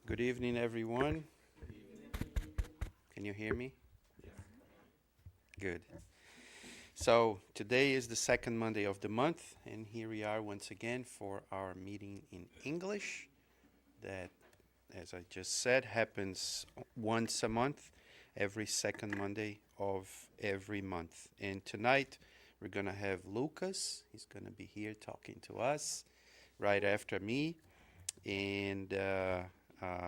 Good evening, everyone. Can you hear me? Good. So today is the second Monday of the month, and here we are once again for our meeting in English that, as I just said, happens once a month, every second Monday of every month. And tonight we're going to have Lucas. He's going to be here talking to us right after me. And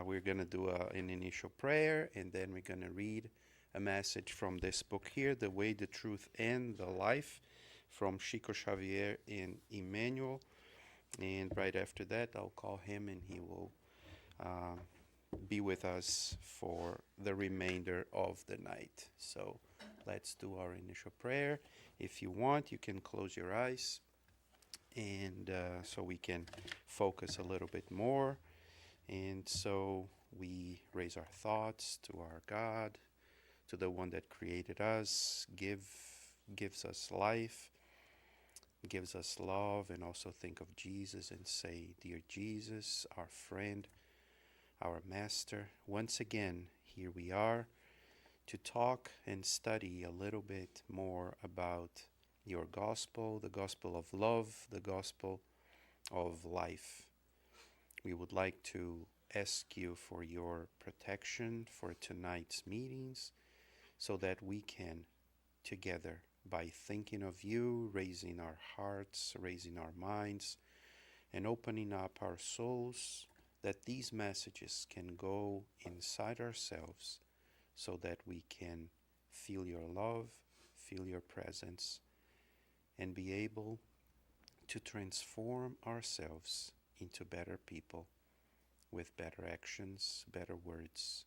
we're going to do an initial prayer, and then we're going to read a message from this book here, The Way, the Truth, and the Life, from Chico Xavier and Emmanuel. And right after that, I'll call him, and he will be with us for the remainder of the night. So let's do our initial prayer. If you want, you can close your eyes, and so we can focus a little bit more. And so we raise our thoughts to our God, to the one that created us, gives us life, gives us love, and also think of Jesus and say, Dear Jesus, our friend, our master, once again, here we are to talk and study a little bit more about your gospel, the gospel of love, the gospel of life. We would like to ask you for your protection for tonight's meetings so that we can, together, by thinking of you, raising our hearts, raising our minds, and opening up our souls, that these messages can go inside ourselves so that we can feel your love, feel your presence, and be able to transform ourselves into better people with better actions, better words,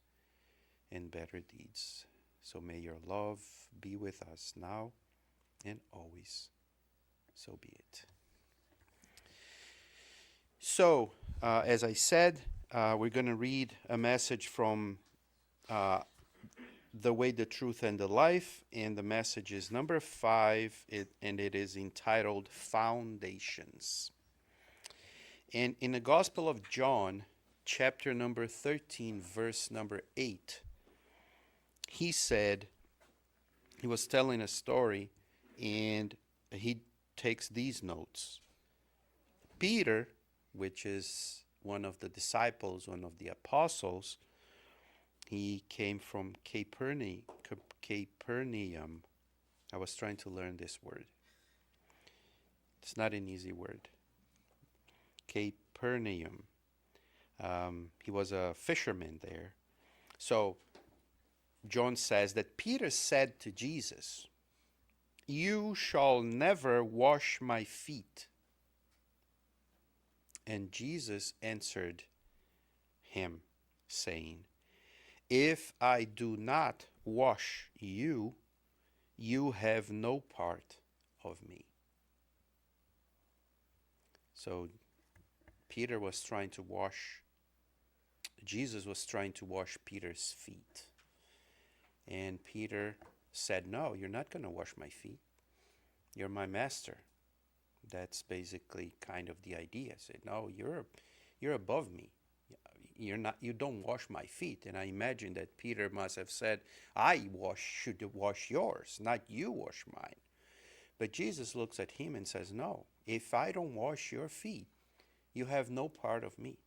and better deeds. So may your love be with us now and always. So be it. So, as I said, we're going to read a message from The Way, the Truth, and the Life, and the message is number 5, and it is entitled Foundations. And in the Gospel of John, chapter number 13, verse number 8, he said, he was telling a story, and he takes these notes. Peter, which is one of the disciples, one of the apostles, he came from Capernaum. I was trying to learn this word. It's not an easy word. Capernaum. He was a fisherman there. So John says that Peter said to Jesus, "You shall never wash my feet." And Jesus answered him, saying, "If I do not wash you, you have no part of me." So Jesus was trying to wash Peter's feet. And Peter said, "No, you're not going to wash my feet. You're my master." That's basically kind of the idea. Say, "No, you're above me. You don't wash my feet." And I imagine that Peter must have said, "I should wash yours, not you wash mine." But Jesus looks at him and says, "No, if I don't wash your feet, you have no part of me."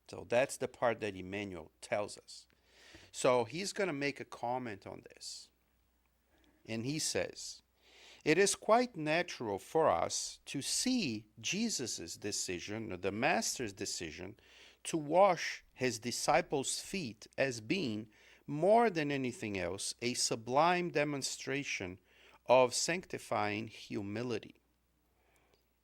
So that's the part that Emmanuel tells us. So he's going to make a comment on this. And he says, it is quite natural for us to see Jesus' decision, or the Master's decision, to wash his disciples' feet as being, more than anything else, a sublime demonstration of sanctifying humility.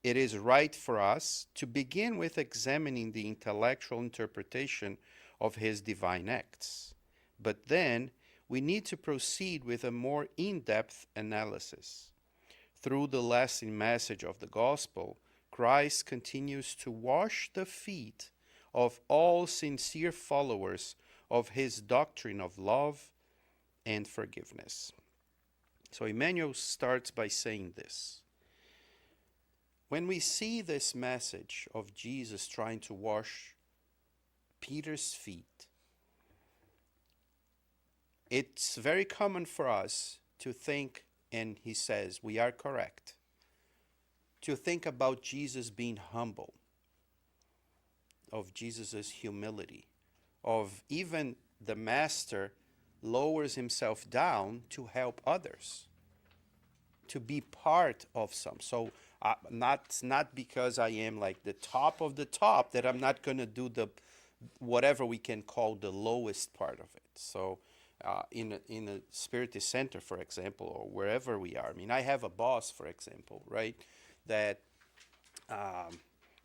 It is right for us to begin with examining the intellectual interpretation of his divine acts, but then we need to proceed with a more in-depth analysis. Through the lasting message of the gospel, Christ continues to wash the feet of all sincere followers of his doctrine of love and forgiveness. So Emmanuel starts by saying this. When we see this message of Jesus trying to wash Peter's feet, it's very common for us to think, and he says we are correct, to think about Jesus being humble, of Jesus' humility, of even the Master lowers himself down to help others, to be part of some. So not because I am like the top of the top that I'm not going to do the whatever we can call the lowest part of it. So in a Spiritist center, for example, or wherever we are. I mean, I have a boss, for example, right? That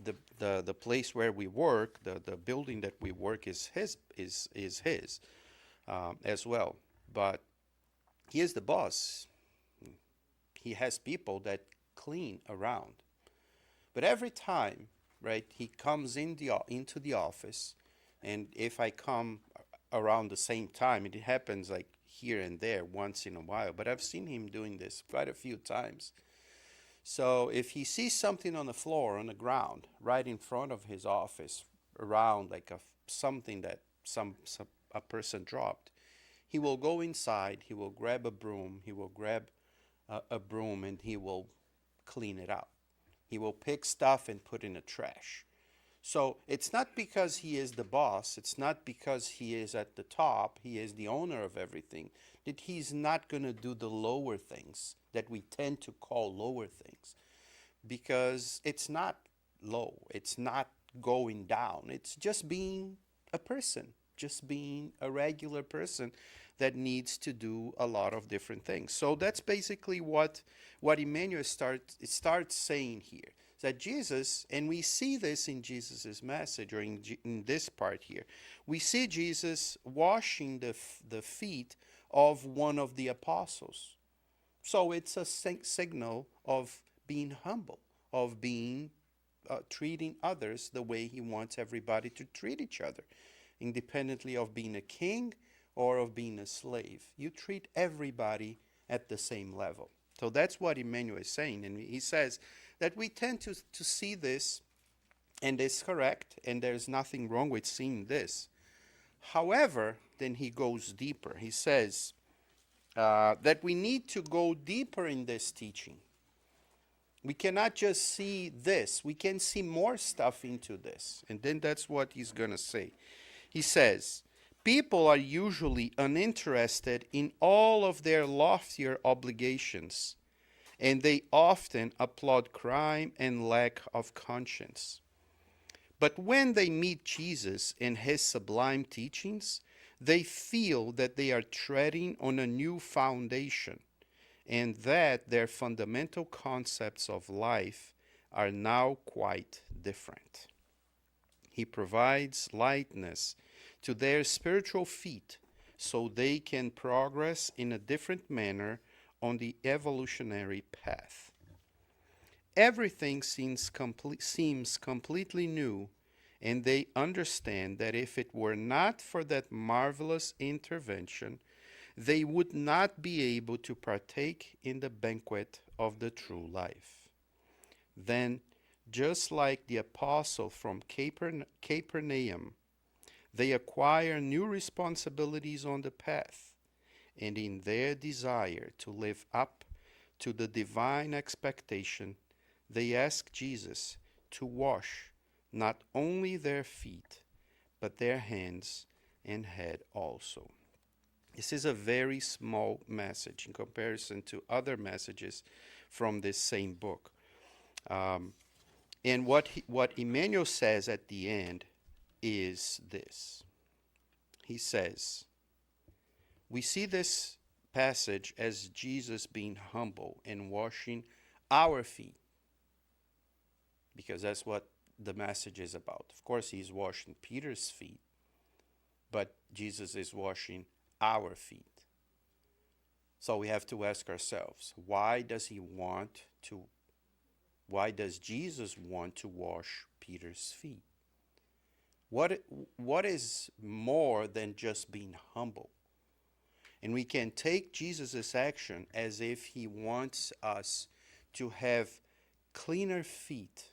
the place where we work, the building that we work is his as well. But he is the boss. He has people that clean around. But every time, right, he comes into the office, and if I come around the same time, it happens like here and there once in a while, but I've seen him doing this quite a few times. So if he sees something on the floor, on the ground, right in front of his office, around like something that a person dropped, he will go inside, he will grab a broom, and he will clean it out. He will pick stuff and put in the trash. So it's not because he is the boss, it's not because he is at the top, he is the owner of everything, that he's not going to do the lower things that we tend to call lower things. Because it's not low, it's not going down, it's just being a person, just being a regular person that needs to do a lot of different things. So that's basically what Emmanuel starts saying here. That Jesus, and we see this in Jesus' message, or in this part here, we see Jesus washing the feet of one of the apostles. So it's a signal of being humble, of being treating others the way he wants everybody to treat each other, independently of being a king or of being a slave. You treat everybody at the same level. So that's what Emmanuel is saying, and he says that we tend to see this, and it's correct, and there's nothing wrong with seeing this. However, then he goes deeper. He says that we need to go deeper in this teaching. We cannot just see this. We can see more stuff into this. And then that's what he's going to say. He says, people are usually uninterested in all of their loftier obligations, and they often applaud crime and lack of conscience. But when they meet Jesus and his sublime teachings, they feel that they are treading on a new foundation, and that their fundamental concepts of life are now quite different. He provides lightness to their spiritual feet so they can progress in a different manner on the evolutionary path. Everything seems completely new, and they understand that if it were not for that marvelous intervention, they would not be able to partake in the banquet of the true life. Then, just like the apostle from Capernaum, they acquire new responsibilities on the path, and in their desire to live up to the divine expectation, they ask Jesus to wash not only their feet, but their hands and head also. This is a very small message in comparison to other messages from this same book. And what Emmanuel says at the end is this. He says, we see this passage as Jesus being humble and washing our feet, because that's what the message is about. Of course, he's washing Peter's feet, but Jesus is washing our feet. So we have to ask ourselves, why does Jesus want to wash Peter's feet? What is more than just being humble? And we can take Jesus' action as if he wants us to have cleaner feet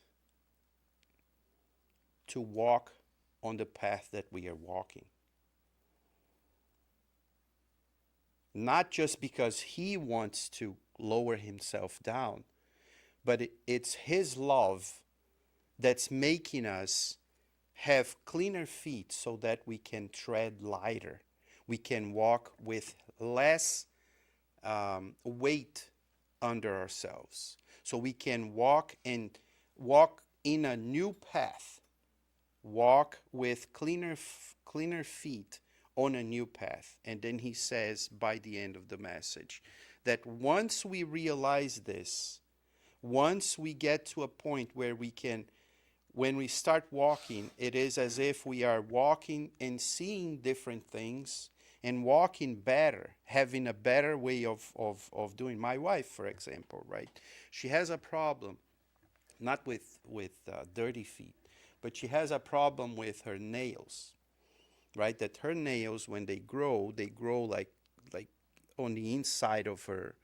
to walk on the path that we are walking. Not just because he wants to lower himself down, but it's his love that's making us have cleaner feet so that we can tread lighter. We can walk with less weight under ourselves. So we can walk in a new path. Walk with cleaner feet on a new path. And then he says by the end of the message that once we realize this, once we get to a point where we can, when we start walking, it is as if we are walking and seeing different things and walking better, having a better way of doing. My wife, for example, right? She has a problem, not with dirty feet, but she has a problem with her nails, right? That her nails, when they grow like on the inside of her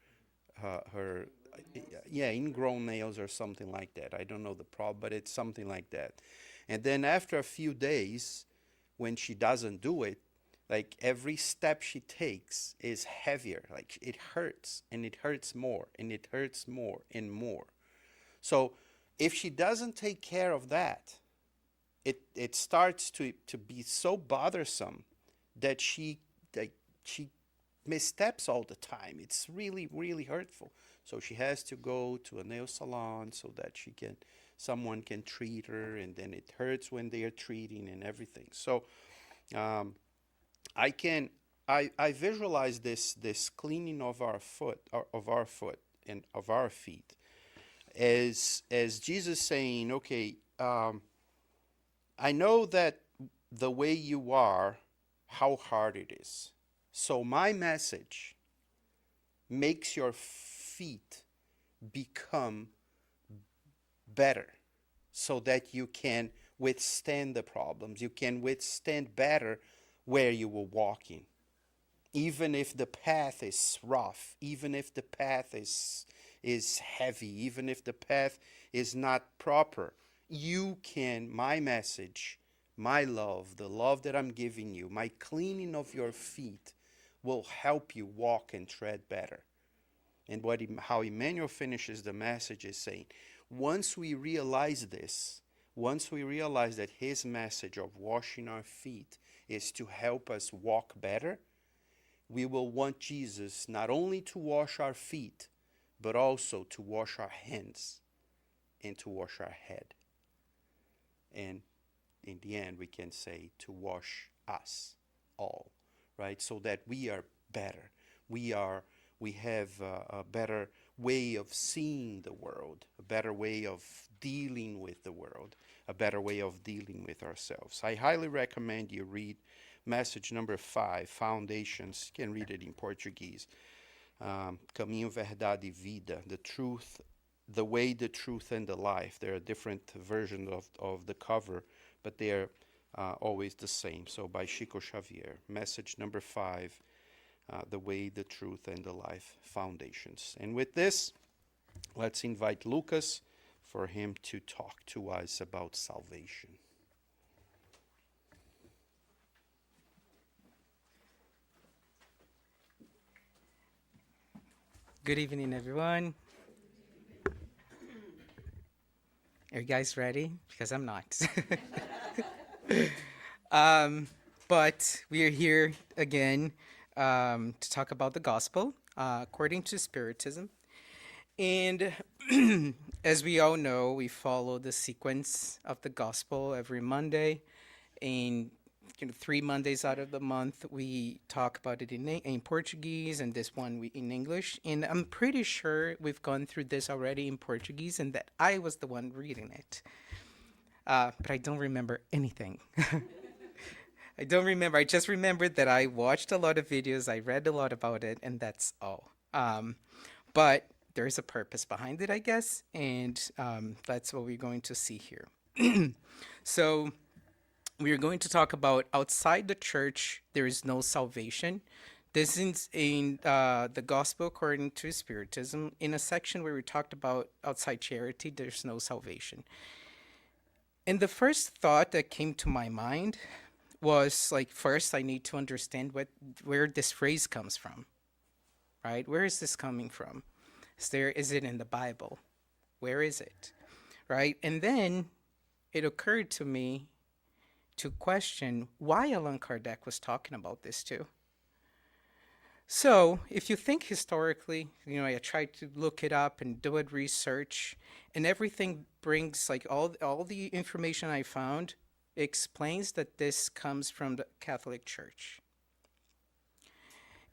ingrown nails or something like that. I don't know the problem, but it's something like that. And then after a few days, when she doesn't do it, like every step she takes is heavier. Like it hurts, and it hurts more, and it hurts more and more. So if she doesn't take care of that, it starts to be so bothersome that she missteps all the time. It's really, really hurtful. So she has to go to a nail salon so that someone can treat her, and then it hurts when they are treating and everything. So I visualize this cleaning of our foot and of our feet as Jesus saying, okay, I know that the way you are, how hard it is. So my message makes your feet become better so that you can withstand the problems. You can withstand better where you were walking. Even if the path is rough, even if the path is heavy, even if the path is not proper, you can, my message, my love, the love that I'm giving you, my cleaning of your feet will help you walk and tread better. And how Emmanuel finishes the message is saying, once we realize this, once we realize that his message of washing our feet is to help us walk better, we will want Jesus not only to wash our feet, but also to wash our hands and to wash our head. And in the end, we can say to wash us all, right? So that we are better. We have a better way of seeing the world, a better way of dealing with the world, a better way of dealing with ourselves. I highly recommend you read message number 5, Foundations. You can read it in Portuguese. Caminho, Verdade e Vida, the truth, the way, the truth, and the life. There are different versions of the cover, but they are always the same. So by Chico Xavier, message number 5, the way, the truth, and the life, Foundations. And with this, let's invite Lucas for him to talk to us about salvation. Good evening, everyone. Are you guys ready? Because I'm not. But we are here again to talk about the gospel according to Spiritism. And as we all know, we follow the sequence of the gospel every Monday. And 3 Mondays out of the month, we talk about it in Portuguese, and this one in English. And I'm pretty sure we've gone through this already in Portuguese, and that I was the one reading it. But I don't remember anything. I don't remember. I just remembered that I watched a lot of videos, I read a lot about it, and that's all. But there's a purpose behind it, I guess, and that's what we're going to see here. So we are going to talk about outside the church, there is no salvation. This is in the Gospel according to Spiritism, in a section where we talked about outside charity, there's no salvation. And the first thought that came to my mind was like, first I need to understand where this phrase comes from, right? Where is this coming from? Is it in the Bible? Where is it, right? And then it occurred to me to question why Allan Kardec was talking about this too. So if you think historically, I tried to look it up and do it research, and everything brings like all the information I found explains that this comes from the Catholic Church.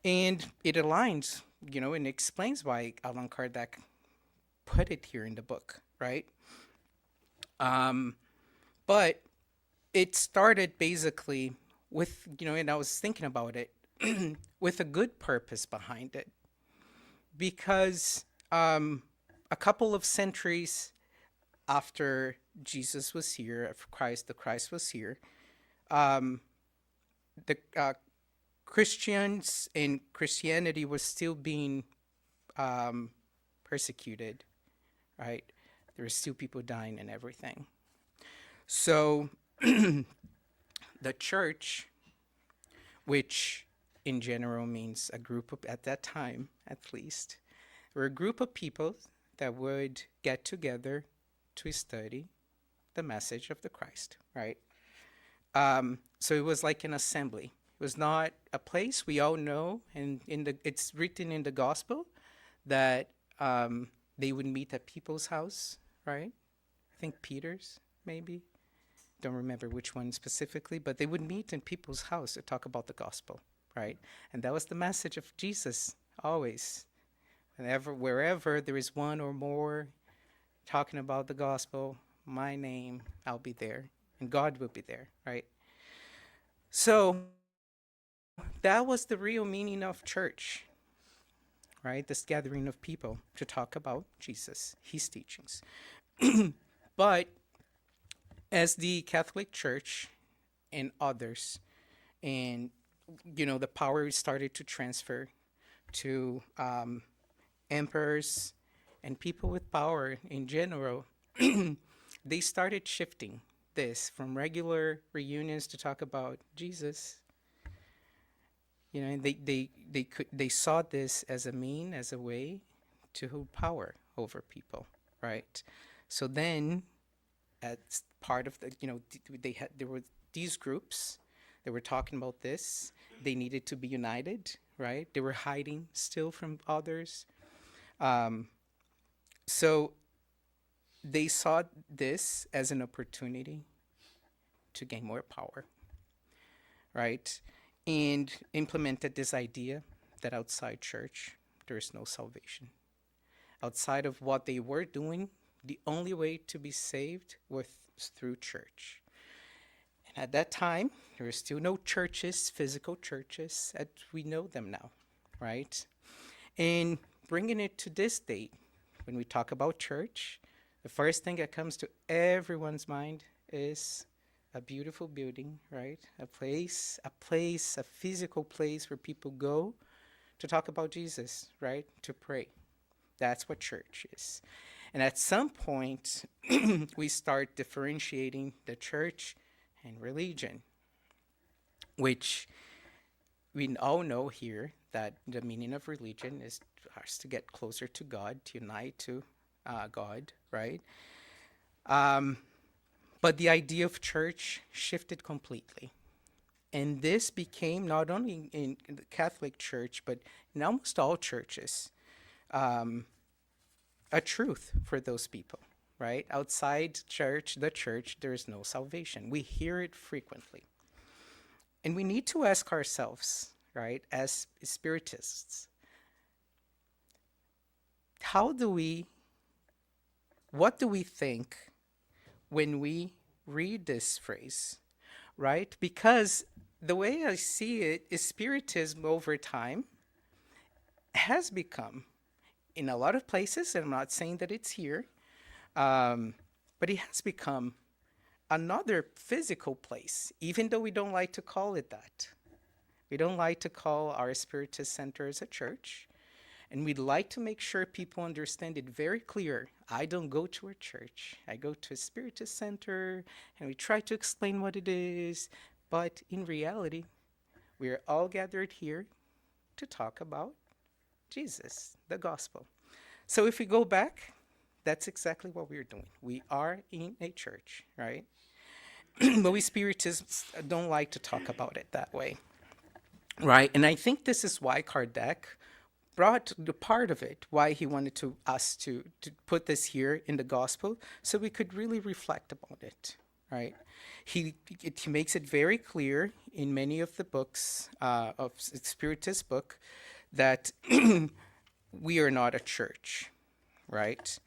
And it aligns, and explains why Allan Kardec put it here in the book, right? But it started basically with, and I was thinking about it, with a good purpose behind it. Because a couple of centuries after Jesus was here, after the Christ was here, the Christians and Christianity was still being persecuted, right? There were still people dying and everything. So the church, which in general means a group of, at that time at least, were a group of people that would get together to study the message of the Christ, right? So it was like an assembly. It was not a place. We all know, and it's written in the gospel that they would meet at people's house, right? I think Peter's, maybe. Don't remember which one specifically, but they would meet in people's house to talk about the gospel, right? And that was the message of Jesus, always. Wherever there is one or more talking about the gospel, my name, I'll be there, and God will be there, right? So that was the real meaning of church, right? This gathering of people to talk about Jesus, his teachings. But as the Catholic Church and others, and the power started to transfer to emperors and people with power in general, they started shifting this from regular reunions to talk about Jesus. And they saw this as a way to hold power over people, right? So then, as part of the, there were these groups that were talking about this. They needed to be united, right? They were hiding still from others. So they saw this as an opportunity to gain more power, right? And implemented this idea that outside church, there is no salvation. Outside of what they were doing, the only way to be saved was through church. And at that time, there were still no churches, physical churches, as we know them now, right? And bringing it to this date, when we talk about church, the first thing that comes to everyone's mind is a beautiful building, right? A place, a physical place where people go to talk about Jesus, right? To pray. That's what church is. And at some point, we start differentiating the church and religion, which we all know here that the meaning of religion is to get closer to God, to unite to God, right? But the idea of church shifted completely. And this became not only in the Catholic Church, but in almost all churches. a truth for those people, right? Outside church, the church, there is no salvation. We hear it frequently. And we need to ask ourselves, right, as spiritists, what do we think when we read this phrase, right? Because the way I see it is spiritism over time has become, in a lot of places, and I'm not saying that it's here, but it has become another physical place, even though we don't like to call it that. We don't like to call our Spiritist Center as a church. And we'd like to make sure people understand it very clear. I don't go to a church. I go to a Spiritist Center, and we try to explain what it is. But in reality, we are all gathered here to talk about Jesus, the gospel. So if we go back, that's exactly what we're doing. We are in a church, right? But we Spiritists don't like to talk about it that way, right? And I think this is why Kardec brought the part of it, why he wanted us to put this here in the gospel, so we could really reflect about it, right? He makes it very clear in many of the books of Spiritist book that we are not a church, right?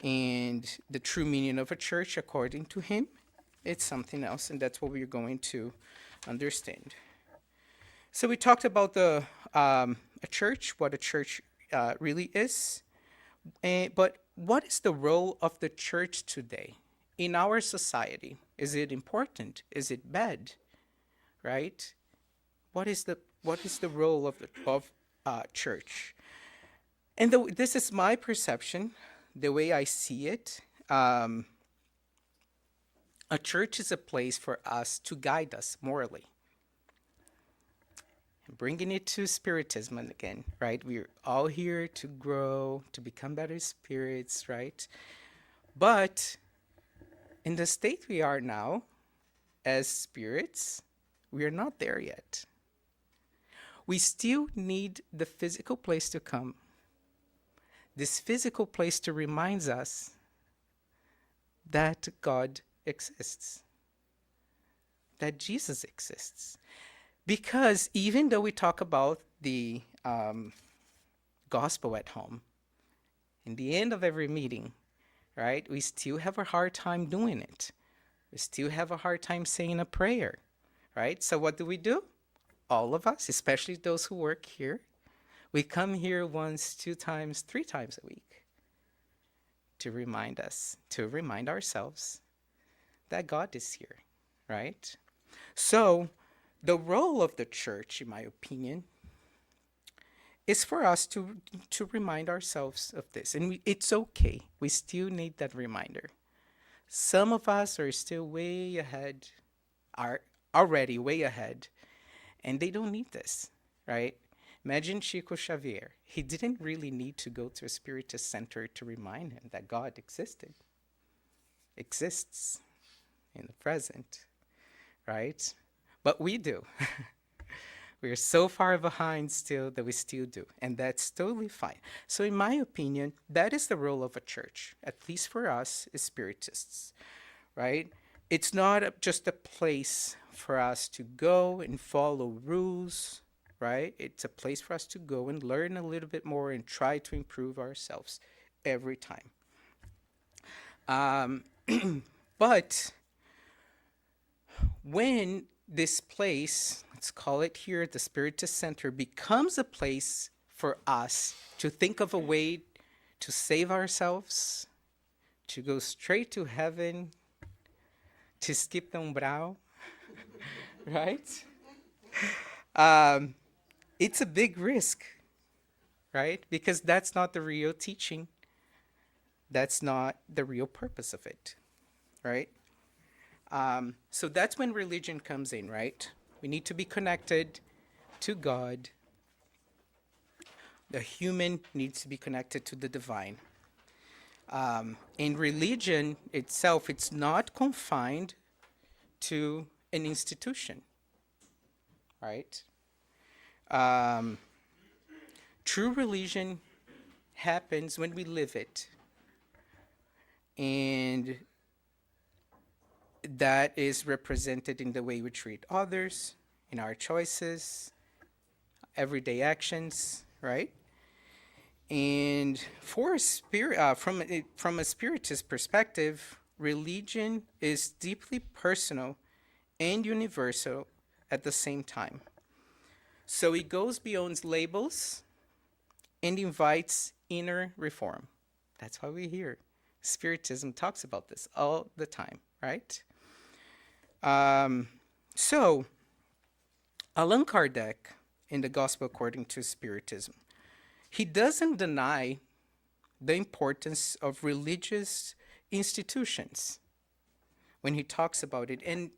And the true meaning of a church, according to him, it's something else, and that's what we're going to understand. So we talked about a church, what a church really is, but what is the role of the church today in our society? Is it important? Is it bad? Right? What is the role of church? And this is my perception, the way I see it. A church is a place for us to guide us morally. Bringing it to Spiritism again, right? We're all here to grow, to become better spirits, right? But in the state we are now, as spirits, we are not there yet. We still need the physical place to come. This physical place to remind us that God exists, that Jesus exists. Because even though we talk about the gospel at home, in the end of every meeting, right, we still have a hard time doing it. We still have a hard time saying a prayer, right? So what do? All of us, especially those who work here, we come here once, 2 times, 3 times a week to remind us, to remind ourselves that God is here, right? So the role of the church, in my opinion, is for us to remind ourselves of this. And it's okay. We still need that reminder. Some of us are still way ahead, are already way ahead, and they don't need this, right? Imagine Chico Xavier. He didn't really need to go to a Spiritist center to remind him that God exists in the present, right? But we do. We are so far behind still that we still do. And that's totally fine. So in my opinion, that is the role of a church, at least for us as Spiritists, right? It's not just a place for us to go and follow rules, right? It's a place for us to go and learn a little bit more and try to improve ourselves every time. But when this place, let's call it here the Spiritist Center, becomes a place for us to think of a way to save ourselves, to go straight to heaven, to skip the umbral, right? It's a big risk, right? Because that's not the real teaching. That's not the real purpose of it, right? So that's when religion comes in, right? We need to be connected to God. The human needs to be connected to the divine. In religion itself, it's not confined to an institution, right? True religion happens when we live it, And that is represented in the way we treat others, in our choices, everyday actions, right? And for a from a spiritist perspective, religion is deeply personal and universal at the same time. So it goes beyond labels and invites inner reform. That's why we're here. Spiritism talks about this all the time, right? So, Allan Kardec, in the Gospel According to Spiritism, he doesn't deny the importance of religious institutions when he talks about it. And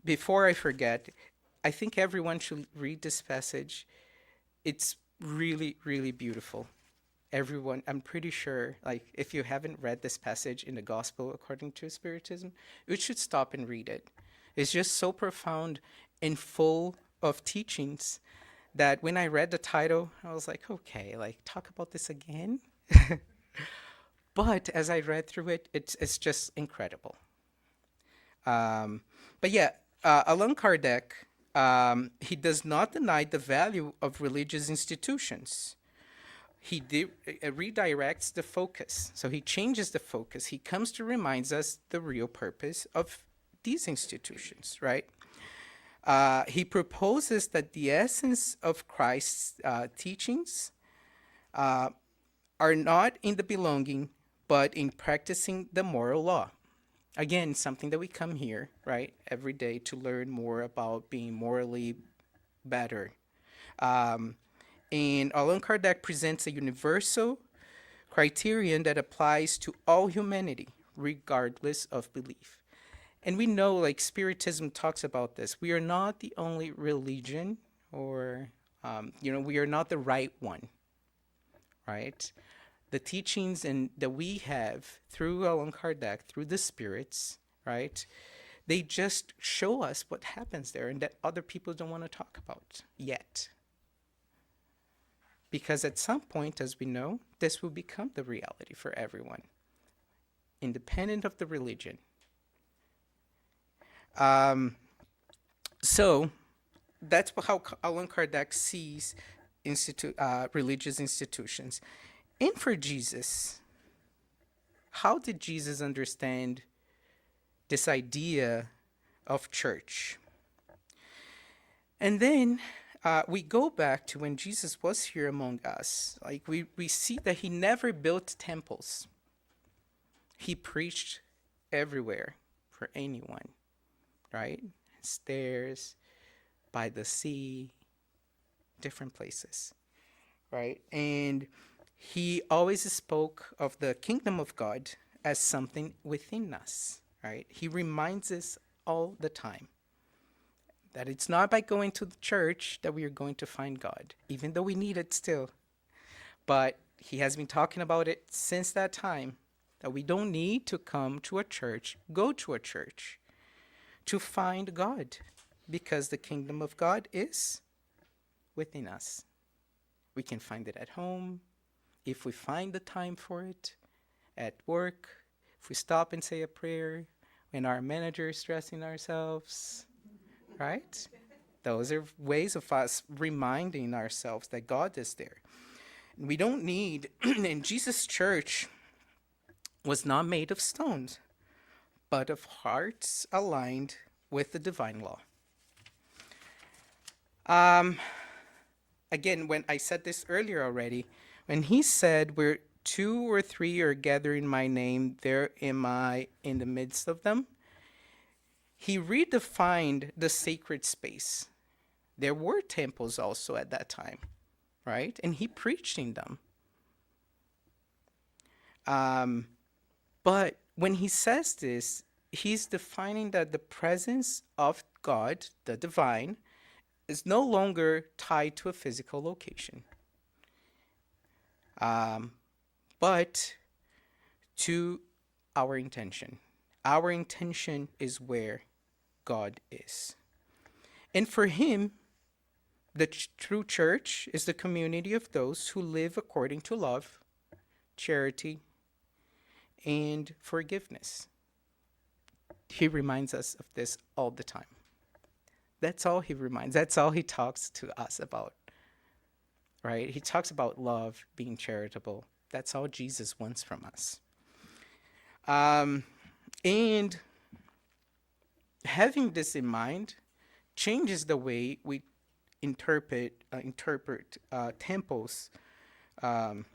before I forget, I think everyone should read this passage. It's really, really beautiful. Everyone, I'm pretty sure, like, if you haven't read this passage in the Gospel According to Spiritism, you should stop and read it. It's just so profound and full of teachings that when I read the title, I was like, okay, like, talk about this again? But as I read through it, it's just incredible. But yeah, Allan Kardec, he does not deny the value of religious institutions. He redirects the focus. So he changes the focus. He comes to remind us the real purpose of these institutions, right? He proposes that the essence of Christ's teachings are not in the belonging, but in practicing the moral law. Again, something that we come here, right, every day to learn more about being morally better. And Allan Kardec presents a universal criterion that applies to all humanity, regardless of belief. And we know, like, Spiritism talks about this. We are not the only religion, or, we are not the right one, right? The teachings that we have through Allan Kardec, through the spirits, right? They just show us what happens there and that other people don't want to talk about yet. Because at some point, as we know, this will become the reality for everyone, independent of the religion. So that's how Allan Kardec sees religious institutions. And for Jesus, how did Jesus understand this idea of church? And then we go back to when Jesus was here among us. Like, we see that he never built temples. He preached everywhere for anyone, right? Stairs, by the sea, different places, right? And he always spoke of the kingdom of God as something within us, right? He reminds us all the time that it's not by going to the church that we are going to find God, even though we need it still. But he has been talking about it since that time, that we don't need to come to a church, go to a church, to find God, because the kingdom of God is within us. We can find it at home, if we find the time for it, at work, if we stop and say a prayer, when our manager is stressing ourselves, right? Those are ways of us reminding ourselves that God is there. And we don't need, and Jesus' church was not made of stones, but of hearts aligned with the divine law. Again, when I said this earlier already, when he said, where 2 or 3 are gathered in my name, there am I in the midst of them, he redefined the sacred space. There were temples also at that time, right? And he preached in them. But when he says this, he's defining that the presence of God, the divine, is no longer tied to a physical location, but to our intention. Our intention is where God is. And for him, the true church is the community of those who live according to love, charity, and forgiveness. He reminds us of this all the time. That's all he reminds. That's all he talks to us about. Right? He talks about love, being charitable. That's all Jesus wants from us. And having this in mind changes the way we interpret temples and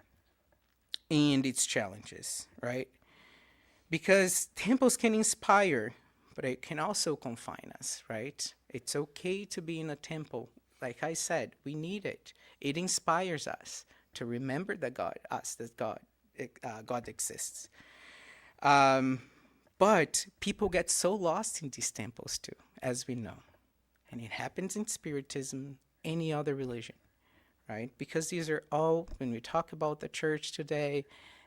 its challenges, right? Because temples can inspire, but it can also confine us, right? It's okay to be in a temple. Like I said, we need it. It inspires us to remember that God exists. But people get so lost in these temples too, as we know. And it happens in Spiritism, any other religion, right? Because these are all, when we talk about the church today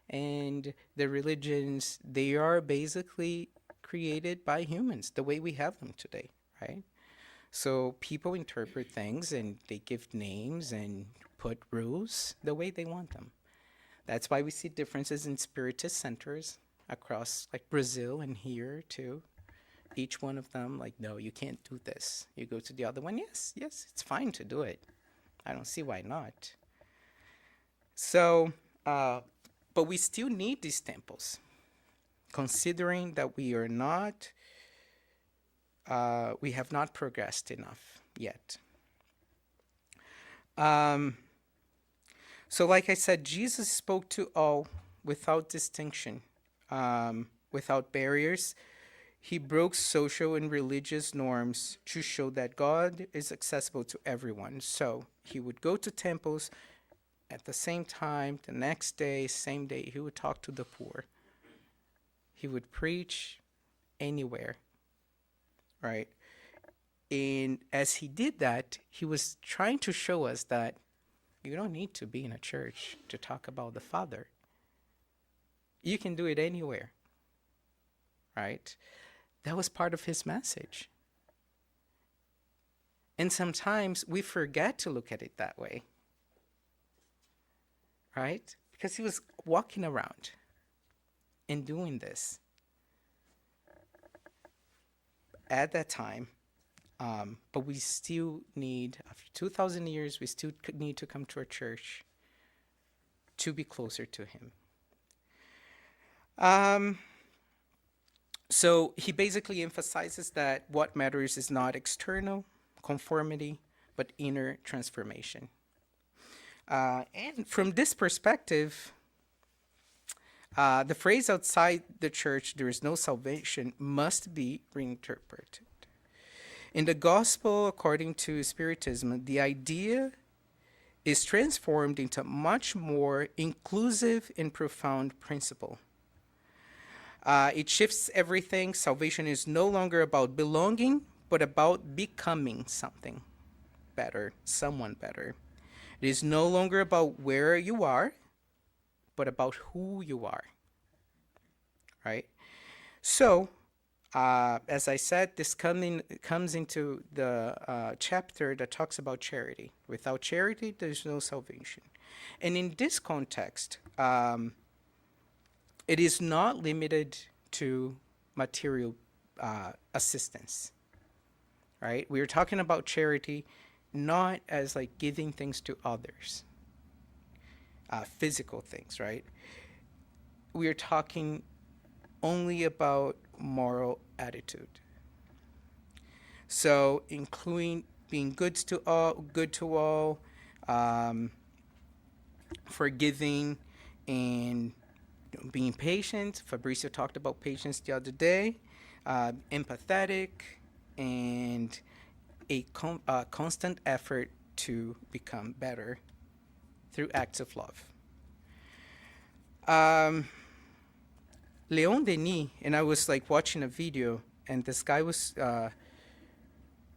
and the religions, they are basically created by humans, the way we have them today, right? So people interpret things and they give names and put rules the way they want them. That's why we see differences in Spiritist centers across like Brazil and here too. Each one of them, like, no, you can't do this. You go to the other one, yes, it's fine to do it. I don't see why not. So, but we still need these temples, considering that we are not, we have not progressed enough yet. So like I said, Jesus spoke to all without distinction, without barriers. He broke social and religious norms to show that God is accessible to everyone. So he would go to temples at the same time, the next day, same day, he would talk to the poor. He would preach anywhere, right? And as he did that, he was trying to show us that you don't need to be in a church to talk about the Father. You can do it anywhere, right? That was part of his message. And sometimes we forget to look at it that way, right? Because he was walking around and doing this at that time. But we still need, after 2,000 years, we still need to come to a church to be closer to him. So he basically emphasizes that what matters is not external conformity, but inner transformation. And from this perspective, the phrase outside the church, there is no salvation, must be reinterpreted. In the gospel, according to Spiritism, the idea is transformed into a much more inclusive and profound principle. It shifts everything. Salvation is no longer about belonging, but about becoming something better, someone better. It is no longer about where you are, but about who you are, right? So, as I said, this comes into the chapter that talks about charity. Without charity, there's no salvation. And in this context, it is not limited to material assistance, right? We are talking about charity not as like giving things to others, physical things, right? We are talking only about moral attitude. So including being good to all, forgiving, and being patient. Fabricio talked about patience the other day. Empathetic, and a constant effort to become better through acts of love. Leon Denis, and I was like watching a video, and this guy was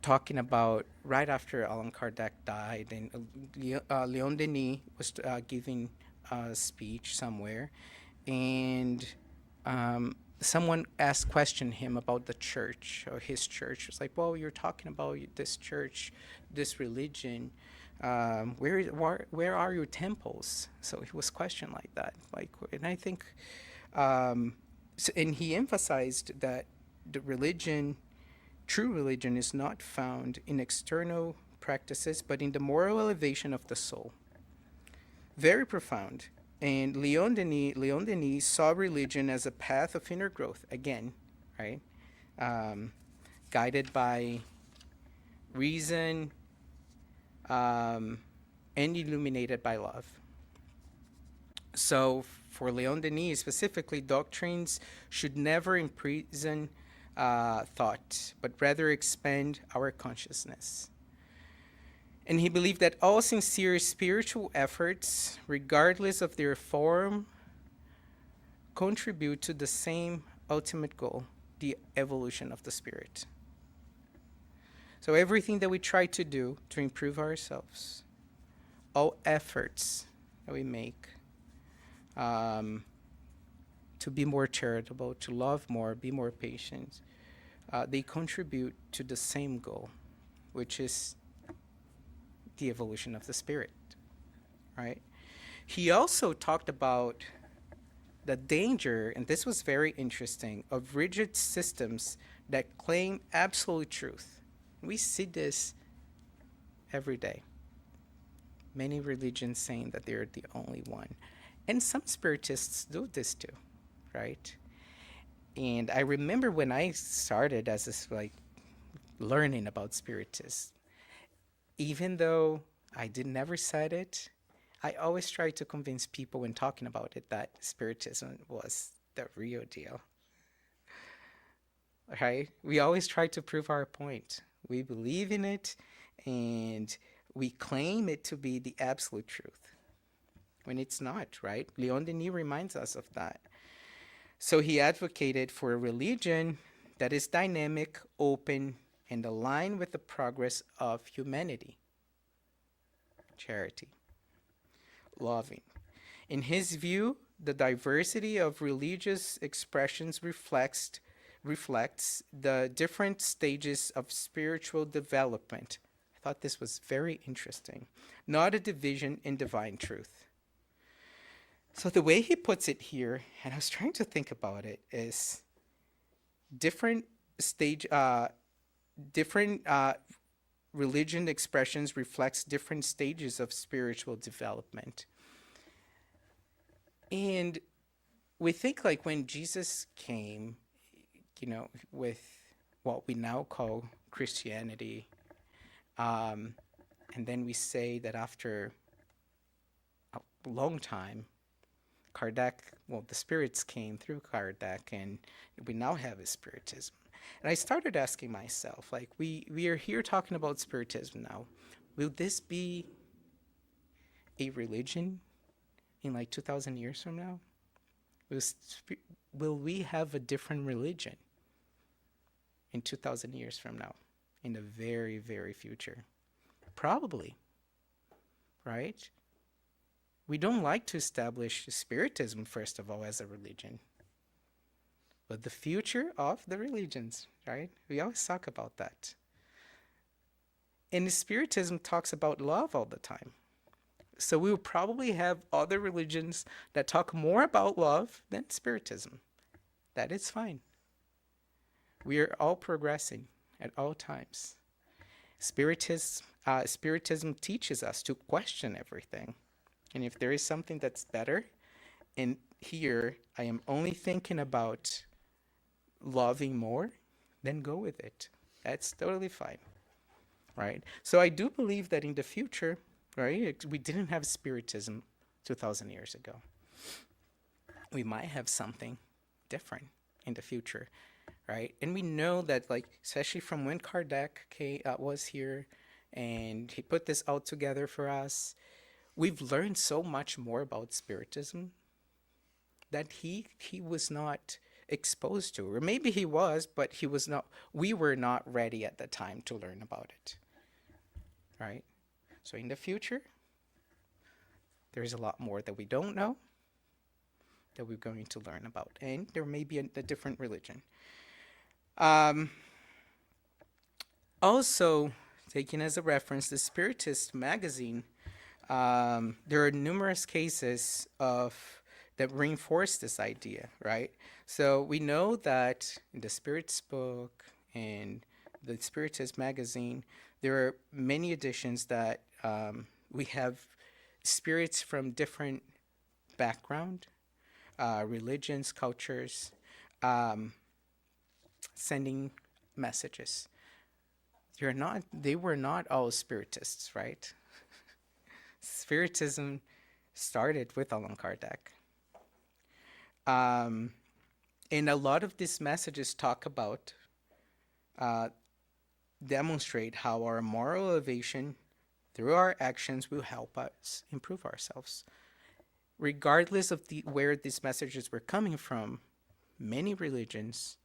talking about right after Allan Kardec died, and Leon Denis was giving a speech somewhere, and someone questioned him about the church or his church. It's like, well, you're talking about this church, this religion. Where are your temples? So he was questioned like that. And I think And he emphasized that the religion, true religion, is not found in external practices, but in the moral elevation of the soul. Very profound. And Leon Denis saw religion as a path of inner growth, again, right? Guided by reason and illuminated by love. So for Leon Denis specifically, doctrines should never imprison thought, but rather expand our consciousness. And he believed that all sincere spiritual efforts, regardless of their form, contribute to the same ultimate goal, the evolution of the spirit. So everything that we try to do to improve ourselves, all efforts that we make to be more charitable, to love more, be more patient, they contribute to the same goal, which is the evolution of the spirit, right? He also talked about the danger, and this was very interesting, of rigid systems that claim absolute truth. We see this every day. Many religions saying that they're the only one. And some spiritists do this too, right? And I remember when I started as this, learning about spiritists, even though I never said it, I always tried to convince people when talking about it that spiritism was the real deal. Right? We always try to prove our point. We believe in it and we claim it to be the absolute truth when it's not, right? Leon Denis reminds us of that. So he advocated for a religion that is dynamic, open, and aligned with the progress of humanity. Charity. Loving. In his view, the diversity of religious expressions reflects the different stages of spiritual development. I thought this was very interesting. Not a division in divine truth. So the way he puts it here, and I was trying to think about it, is different religion expressions reflects different stages of spiritual development. And we think when Jesus came, with what we now call Christianity, and then we say that after a long time, Kardec, the spirits came through Kardec, and we now have a spiritism. And I started asking myself, we are here talking about spiritism now. Will this be a religion in 2,000 years from now? Will we have a different religion in 2,000 years from now, in the very, very future? Probably, right? We don't like to establish spiritism, first of all, as a religion. But the future of the religions, right? We always talk about that. And spiritism talks about love all the time. So we will probably have other religions that talk more about love than spiritism. That is fine. We are all progressing at all times. Spiritism teaches us to question everything. And if there is something that's better, and here I am only thinking about loving more, then go with it. That's totally fine, right? So I do believe that in the future, right, we didn't have spiritism 2,000 years ago. We might have something different in the future, right? And we know that, especially from when Kardec was here and he put this out together for us, we've learned so much more about spiritism that he was not exposed to, or maybe he was, but we were not ready at the time to learn about it, right? So in the future, there's a lot more that we don't know that we're going to learn about, and there may be a different religion. Also, taking as a reference the Spiritist magazine, there are numerous cases of that reinforce this idea, right? So we know that in the Spirit's book and the Spiritist magazine, there are many editions that we have spirits from different background, religions, cultures, sending messages. They were not all spiritists, right? Spiritism started with Allan Kardec. And a lot of these messages talk about, demonstrate how our moral elevation through our actions will help us improve ourselves. Regardless of where these messages were coming from, many religions,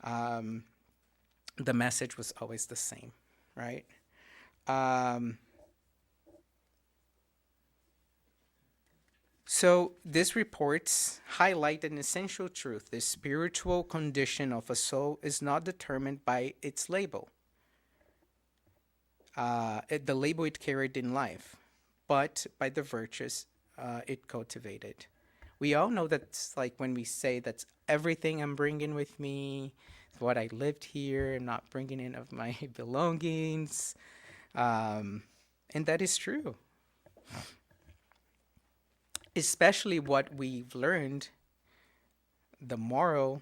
the message was always the same, right? So these reports highlight an essential truth. The spiritual condition of a soul is not determined by its label, the label it carried in life, but by the virtues it cultivated. We all know that's like when we say that's everything I'm bringing with me, what I lived here, I'm not bringing in of my belongings. And that is true. Especially what we've learned, the moral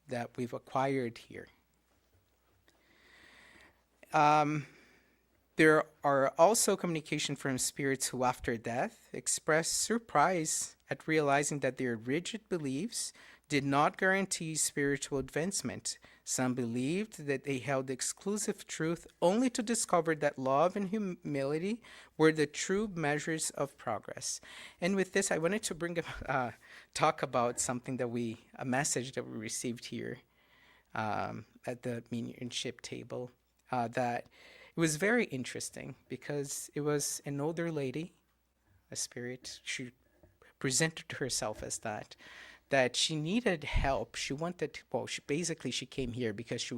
that we've acquired here. There are also communication from spirits who, after death, express surprise at realizing that their rigid beliefs did not guarantee spiritual advancement. Some believed that they held exclusive truth only to discover that love and humility were the true measures of progress. And with this, I wanted to talk about something a message that we received here at the mediumship table, that it was very interesting because it was an older lady, a spirit. She presented herself as that she needed help. She wanted, she came here because she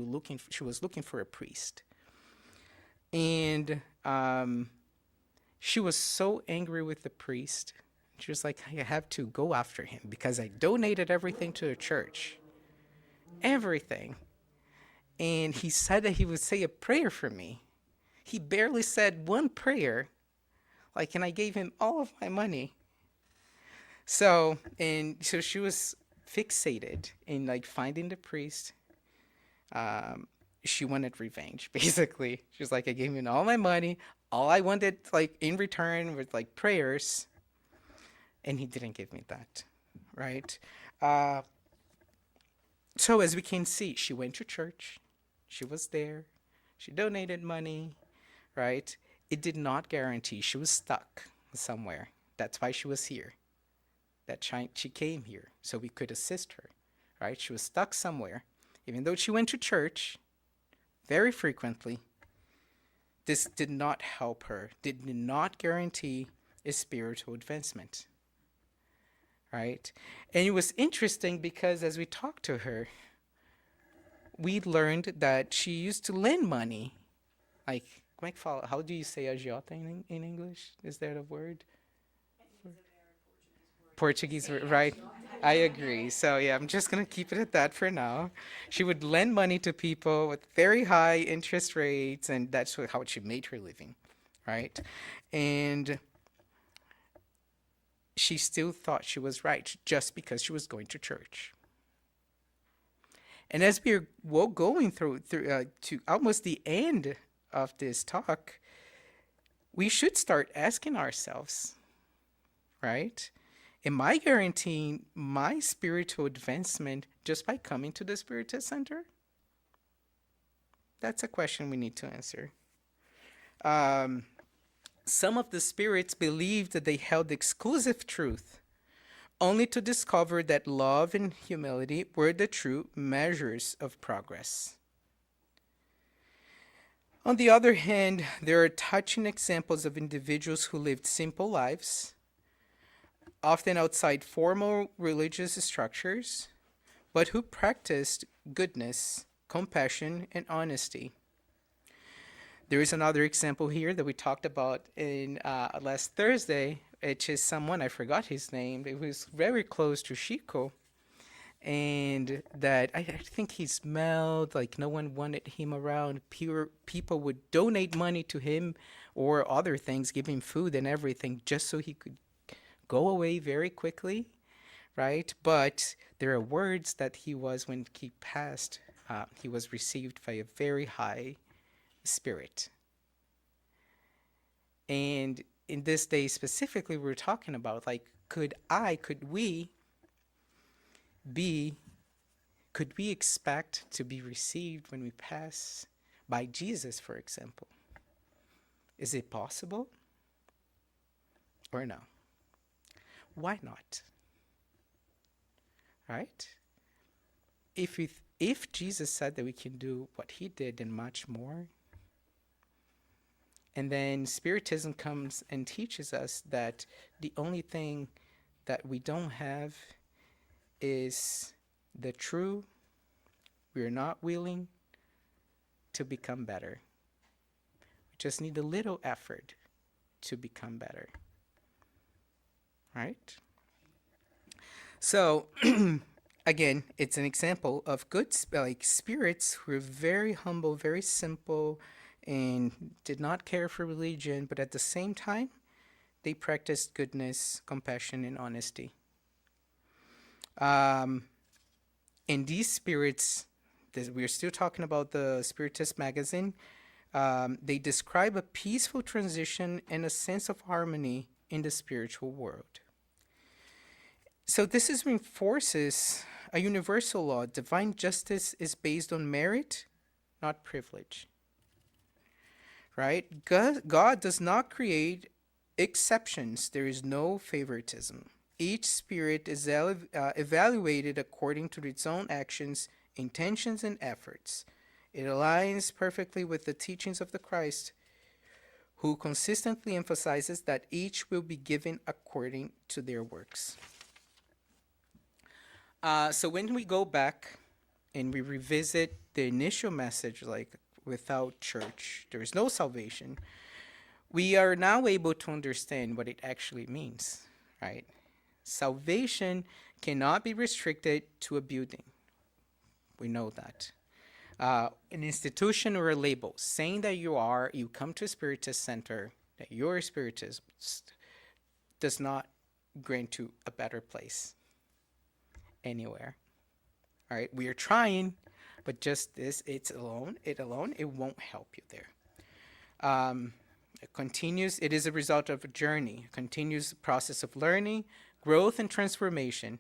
was looking for a priest. And she was so angry with the priest. She was like, I have to go after him because I donated everything to the church. Everything. And he said that he would say a prayer for me. He barely said one prayer. And I gave him all of my money. So she was fixated in finding the priest. She wanted revenge, basically. She was like, I gave him all my money. All I wanted in return was prayers. And he didn't give me that, right? So as we can see, she went to church. She was there. She donated money, right? It did not guarantee. She was stuck somewhere. That's why she was here. She came here so we could assist her, right? She was stuck somewhere. Even though she went to church very frequently, this did not help her, did not guarantee a spiritual advancement, right? And it was interesting because as we talked to her, we learned that she used to lend money. How do you say agiota in English? Is that a word? Portuguese, right? I agree. So yeah, I'm just going to keep it at that for now. She would lend money to people with very high interest rates, and that's how she made her living, right? And she still thought she was right just because she was going to church. And as we're going through to almost the end of this talk, we should start asking ourselves, right? Am I guaranteeing my spiritual advancement just by coming to the Spiritist Center? That's a question we need to answer. Some of the spirits believed that they held exclusive truth, only to discover that love and humility were the true measures of progress. On the other hand, there are touching examples of individuals who lived simple lives, often outside formal religious structures, but who practiced goodness, compassion, and honesty. There is another example here that we talked about in last Thursday It is someone, I forgot his name. It was very close to Chico. And that I think he smelled like no one wanted him around. People would donate money to him or other things, give him food and everything just so he could go away very quickly, right? But there are words that he was, when he passed, he was received by a very high spirit. And in this day specifically, we're talking about, like, could we expect to be received when we pass by Jesus, for example? Is it possible or no? Why not? Right? If Jesus said that we can do what he did and much more, and then Spiritism comes and teaches us that the only thing that we don't have is the true, we are not willing to become better. We just need a little effort to become better. Right? So, again, it's an example of good spirits who are very humble, very simple, and did not care for religion, but at the same time, they practiced goodness, compassion, and honesty. And these spirits, we're still talking about the Spiritist magazine, they describe a peaceful transition and a sense of harmony in the spiritual world. So this reinforces a universal law. Divine justice is based on merit, not privilege. Right? God does not create exceptions. There is no favoritism. Each spirit is evaluated according to its own actions, intentions, and efforts. It aligns perfectly with the teachings of the Christ, who consistently emphasizes that each will be given according to their works. So when we go back and we revisit the initial message, like without church, there is no salvation, we are now able to understand what it actually means, right? Salvation cannot be restricted to a building. We know that. An institution or a label saying that you come to a Spiritist center, that you're a Spiritist, does not grant you a better place anywhere. All right, we are trying, but just it alone, it won't help you there. It is a result of a journey, a continuous process of learning, growth, and transformation.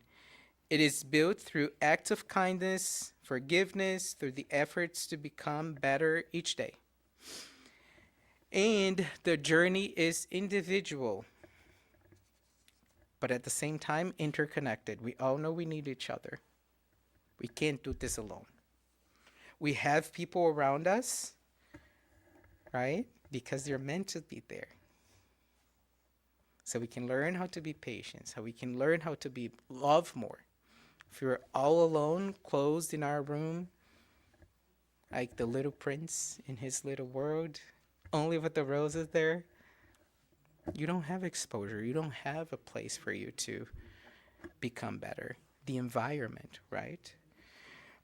It is built through acts of kindness, forgiveness, through the efforts to become better each day. And the journey is individual, but at the same time interconnected. We all know we need each other. We can't do this alone. We have people around us, right? Because they're meant to be there. So we can learn how to be patient, how we can learn how to love more. If we're all alone, closed in our room, like the little prince in his little world, only with the roses there, you don't have exposure. You don't have a place for you to become better. The environment, right?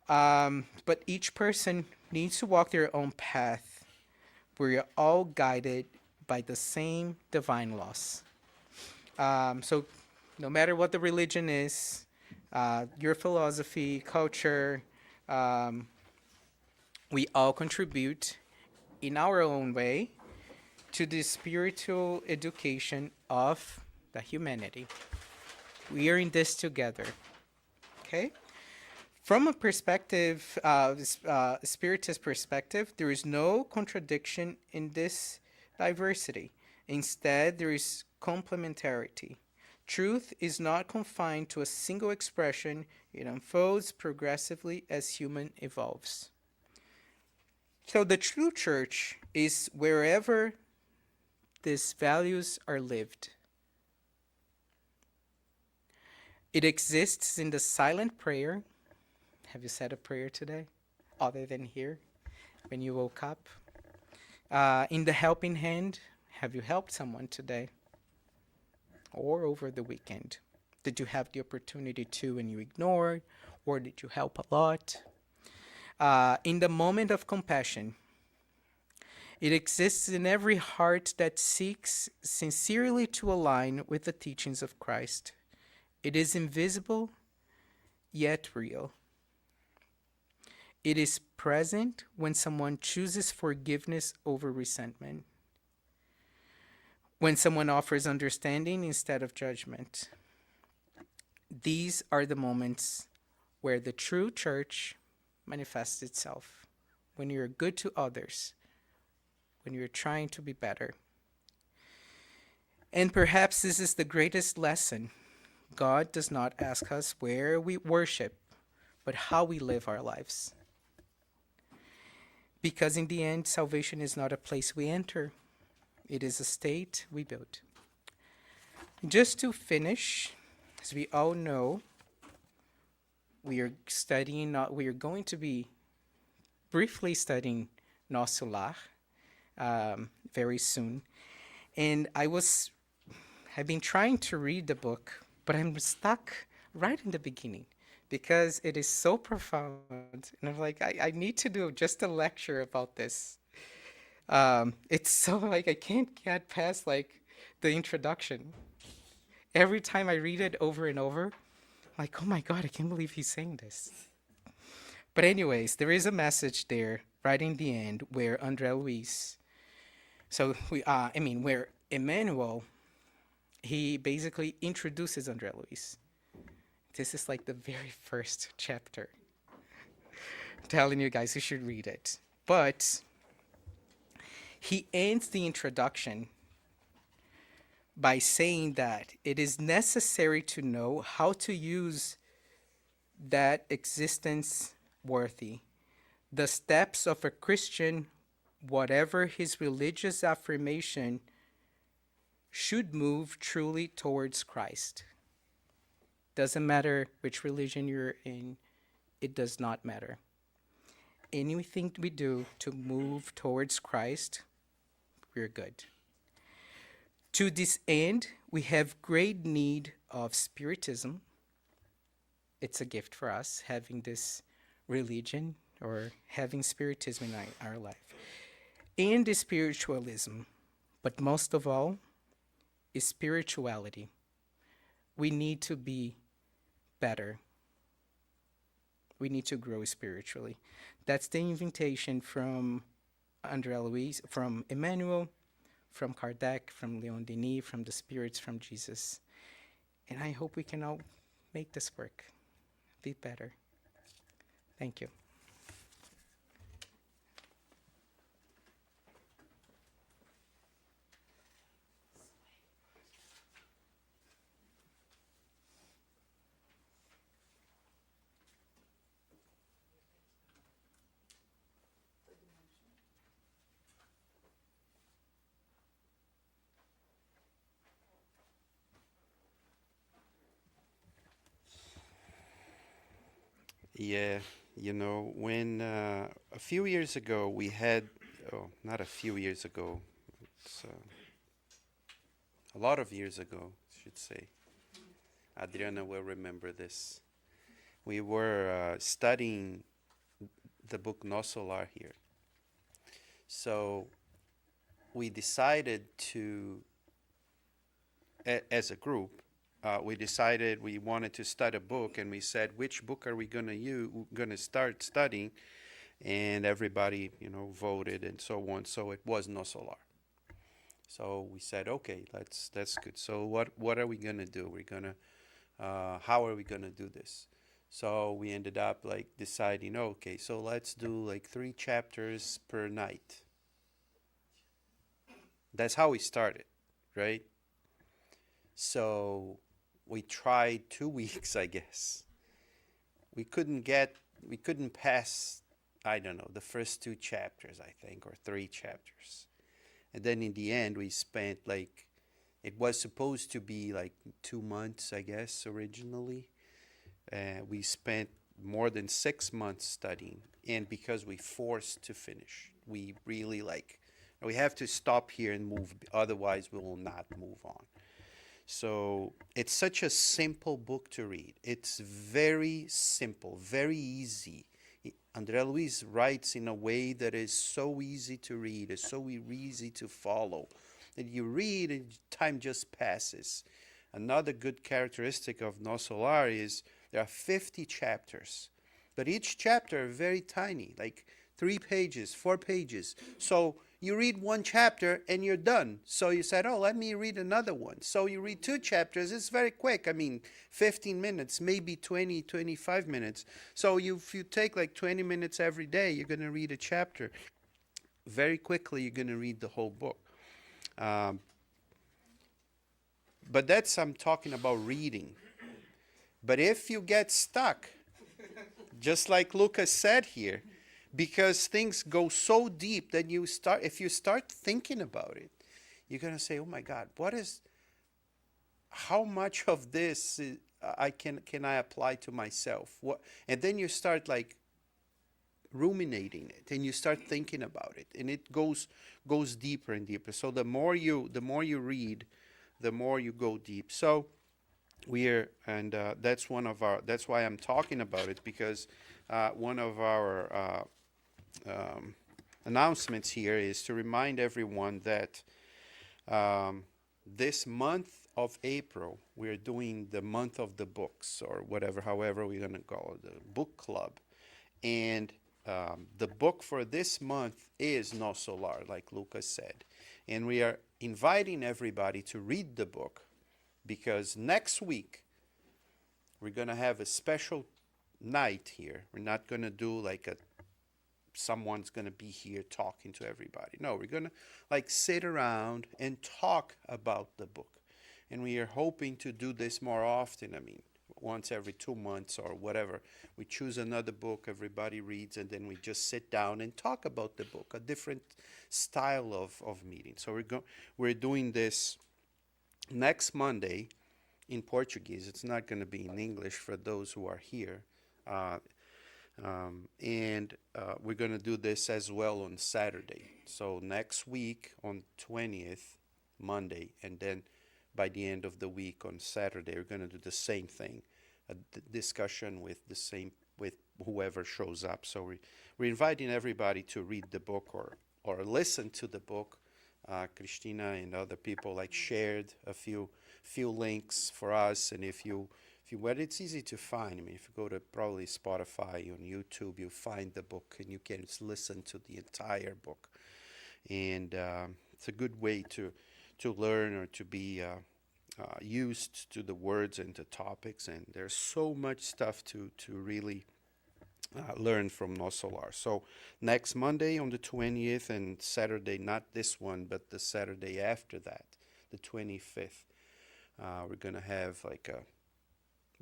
But each person needs to walk their own path. We're all guided by the same divine laws. So no matter what the religion is, your philosophy, culture, we all contribute in our own way to the spiritual education of the humanity. We are in this together. Okay? From a perspective, Spiritist perspective, there is no contradiction in this diversity. Instead, there is complementarity. Truth is not confined to a single expression. It unfolds progressively as human evolves. So the true church is wherever these values are lived. It exists in the silent prayer. Have you said a prayer today, other than here, when you woke up? In the helping hand, have you helped someone today? or over the weekend? Did you have the opportunity to and you ignored, or did you help a lot? In the moment of compassion, it exists in every heart that seeks sincerely to align with the teachings of Christ. It is invisible, yet real. It is present when someone chooses forgiveness over resentment, when someone offers understanding instead of judgment. These are the moments where the true church manifests itself, when you're good to others, when you're trying to be better. And perhaps this is the greatest lesson. God does not ask us where we worship, but how we live our lives. Because in the end, salvation is not a place we enter, it is a state we build. Just to finish, as we all know, we are going to be briefly studying Nosso Lar very soon. And I've been trying to read the book, but I'm stuck right in the beginning because it is so profound. And I'm like, I need to do just a lecture about this. It's so like I can't get past like the introduction. Every time I read it over and over, I'm like, oh my God, I can't believe he's saying this. But anyways, there is a message there right in the end where where Emmanuel, he basically introduces André Luis. This is like the very first chapter. I'm telling you guys, you should read it. But he ends the introduction by saying that it is necessary to know how to use that existence worthy. The steps of a Christian, whatever his religious affirmation, should move truly towards Christ. Doesn't matter which religion you're in, it does not matter. Anything we do to move towards Christ, we're good. To this end, we have great need of Spiritism. It's a gift for us, having this religion or having Spiritism in our life. And the spiritualism, but most of all, is spirituality. We need to be better. We need to grow spiritually. That's the invitation from André Luis, from Emmanuel, from Kardec, from Leon Denis, from the spirits, from Jesus. And I hope we can all make this work, be better. Thank you. Yeah, when a few years ago we had, not a few years ago, it's a lot of years ago, I should say. Adriana will remember this. We were studying the book Nosso Lar here. So we decided to, as a group, we decided we wanted to study a book, and we said, which book are we going to start studying? And everybody, voted and so on. So it was Nosso Lar. So we said, okay, that's good. So what are we going to do? How are we going to do this? So we ended up deciding, okay, so let's do 3 chapters per night. That's how we started, right? So we tried 2 weeks, I guess. We couldn't pass, I don't know, the first 2 chapters, I think, or 3 chapters. And then in the end, we spent it was supposed to be 2 months, I guess, originally. We spent more than 6 months studying. And because we forced to finish, we really we have to stop here and move, otherwise we will not move on. So it's such a simple book to read. It's very simple, very easy. André Luiz writes in a way that is so easy to read, is so easy to follow, that you read and time just passes. Another good characteristic of Nosso Lar is there are 50 chapters, but each chapter are very tiny, like 3 pages, 4 pages. So you read one chapter and you're done. So you said, oh, let me read another one. So you read 2 chapters. It's very quick. I mean, 15 minutes, maybe 20, 25 minutes. So if you take like 20 minutes every day, you're going to read a chapter. Very quickly, you're going to read the whole book. But I'm talking about reading. But if you get stuck, just like Lucas said here, because things go so deep that if you start thinking about it, you're going to say, oh my God, how much of this can I apply to myself? And then you start like ruminating it, and you start thinking about it, and it goes deeper and deeper. So the more you read, the more you go deep. So that's why I'm talking about it, because one of our announcements here is to remind everyone that this month of April, we're doing the month of the books, or however we're going to call it, the book club. And the book for this month is Nosso Lar, like Lucas said. And we are inviting everybody to read the book, because next week we're going to have a special night here. We're not going to do like someone's going to be here talking to everybody. No, we're going to like sit around and talk about the book. And we are hoping to do this more often. I mean, once every 2 months or whatever. We choose another book, everybody reads, and then we just sit down and talk about the book, a different style of meeting. So we're doing this next Monday in Portuguese. It's not going to be in English for those who are here. And we're going to do this as well on Saturday. So next week on 20th, Monday, and then by the end of the week on Saturday, we're going to do the same thing, a discussion with whoever shows up. So we're inviting everybody to read the book or listen to the book. Christina and other people shared a few links for us, and well, it's easy to find. I mean, if you go to probably Spotify, on YouTube, you'll find the book, and you can listen to the entire book. And it's a good way to learn, or to be used to the words and the topics. And there's so much stuff to really learn from Nosso Lar. So next Monday on the 20th, and Saturday, not this one, but the Saturday after that, the 25th, we're going to have like a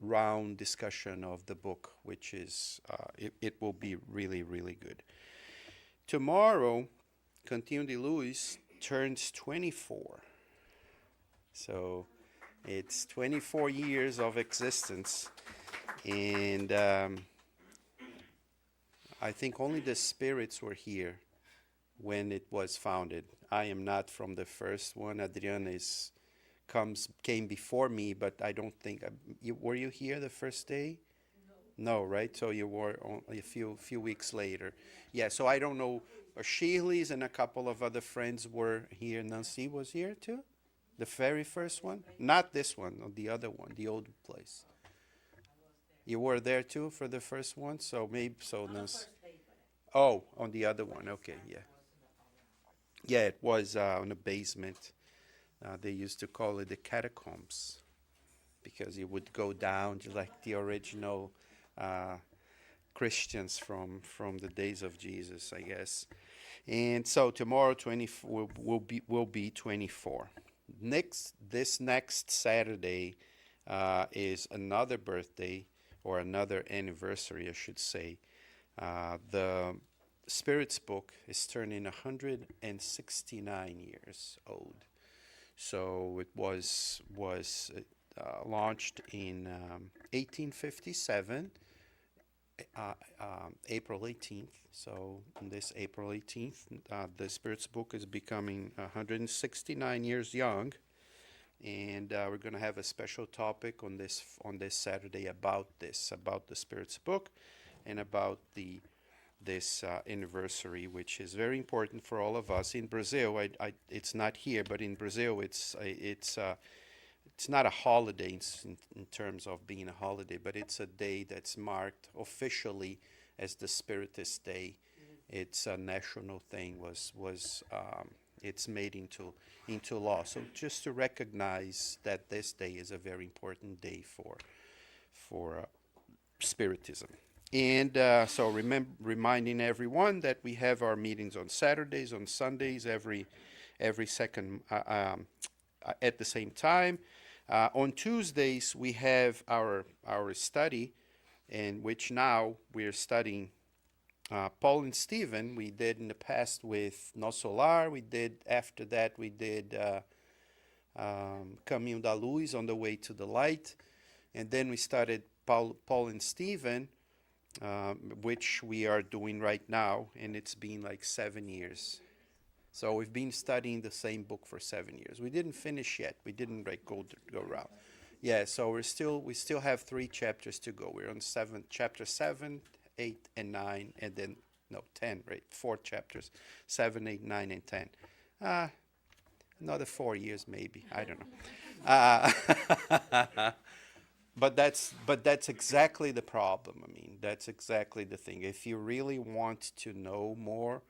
round discussion of the book, which is, it will be really, really good. Tomorrow, Cantinho de Luz turns 24. So it's 24 years of existence. And I think only the spirits were here when it was founded. I am not from the first one. Adriana came before me, but I don't think were you here the first day? No, right? So you were only a few weeks later. Yeah. So I don't know. Shirley's and a couple of other friends were here. Nancy was here too, the very first one. Not this one, or the other one, the old place. You were there too for the first one, so maybe so. Nancy. Oh, on the other one. Okay, yeah. Yeah, it was on the basement. They used to call it the catacombs, because you would go down to like the original Christians from the days of Jesus, I guess. And so tomorrow will be 24. This next Saturday is another birthday, or another anniversary, I should say. The Spirit's book is turning 169 years old. So it was launched in 1857, April 18th. So on this April 18th, the Spirit's book is becoming 169 years young. And we're going to have a special topic on this Saturday about the Spirit's book, and about this anniversary, which is very important for all of us. In Brazil, it's not here, but in Brazil, it's not a holiday in terms of being a holiday, but it's a day that's marked officially as the Spiritist Day. It's a national thing. It's made into law. So just to recognize that this day is a very important day for Spiritism. And so reminding everyone that we have our meetings on Saturdays, on Sundays, every second at the same time. On Tuesdays we have our study, in which now we're studying Paul and Stephen. We did in the past with Nosso Lar. After that we did Caminho da Luz, On the Way to the Light. And then we started Paul and Stephen, which we are doing right now, and it's been like 7 years. So we've been studying the same book for 7 years. We didn't finish yet. We didn't go around. Yeah, so we still have 3 chapters to go. We're on chapter 7, 8, and 9, and then 10, right? 4 chapters, 7, 8, 9, and 10. Another 4 years maybe. I don't know. But that's exactly the problem. I mean, that's exactly the thing. If you really want to know more,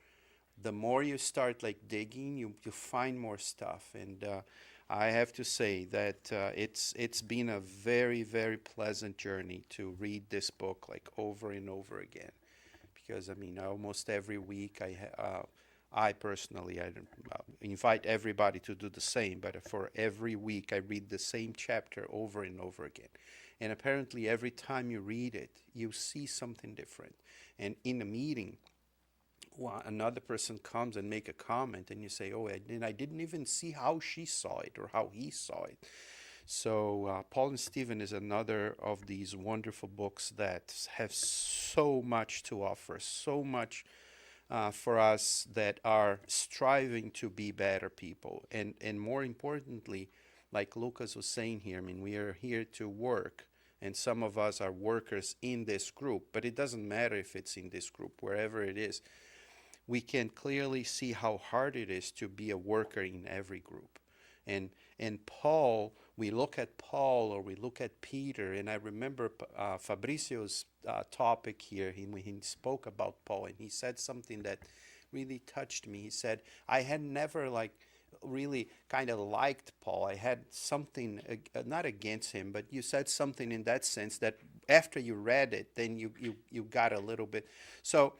the more you start like digging, you find more stuff. And I have to say that it's been a very, very pleasant journey to read this book like over and over again. Because I mean, almost every week I personally invite everybody to do the same, but for every week I read the same chapter over and over again. And apparently every time you read it, you see something different. And in a meeting, another person comes and make a comment, and you say, oh, I didn't even see how she saw it or how he saw it. So Paul and Stephen is another of these wonderful books that have so much to offer, so much for us that are striving to be better people. And more importantly, like Lucas was saying here, I mean, we are here to work, and some of us are workers in this group, but it doesn't matter if it's in this group, wherever it is. We can clearly see how hard it is to be a worker in every group. And Paul, we look at Paul or we look at Peter, and I remember Fabrizio's topic here, when he spoke about Paul, and he said something that really touched me. He said, I had never really kind of liked Paul. I had something, not against him, but you said something in that sense that after you read it, then you got a little bit. So,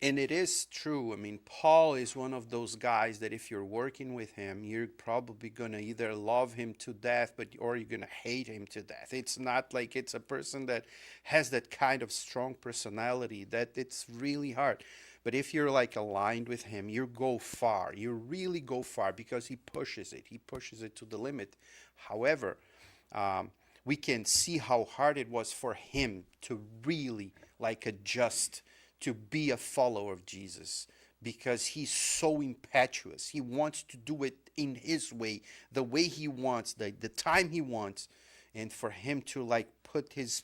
and it is true. I mean, Paul is one of those guys that if you're working with him, you're probably going to either love him to death, or you're going to hate him to death. It's not like it's a person that has that kind of strong personality that it's really hard. But if you're like aligned with him, you go far. You really go far because he pushes it. He pushes it to the limit. However, we can see how hard it was for him to really adjust to be a follower of Jesus, because he's so impetuous. He wants to do it in his way, the way he wants, the time he wants. And for him to put his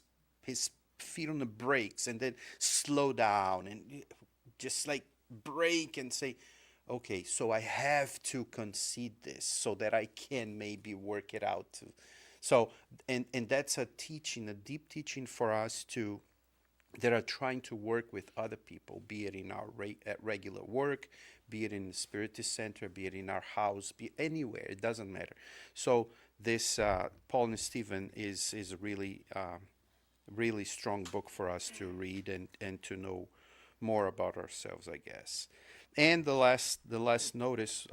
feet on the brakes and then slow down and just break and say, okay, so I have to concede this so that I can maybe work it out too. So, and that's a teaching, a deep teaching for us that are trying to work with other people, be it in our regular work, be it in the Spiritist Center, be it in our house, be anywhere, it doesn't matter. So this Paul and Stephen is a really, really strong book for us to read and to know more about ourselves, I guess. And the last notice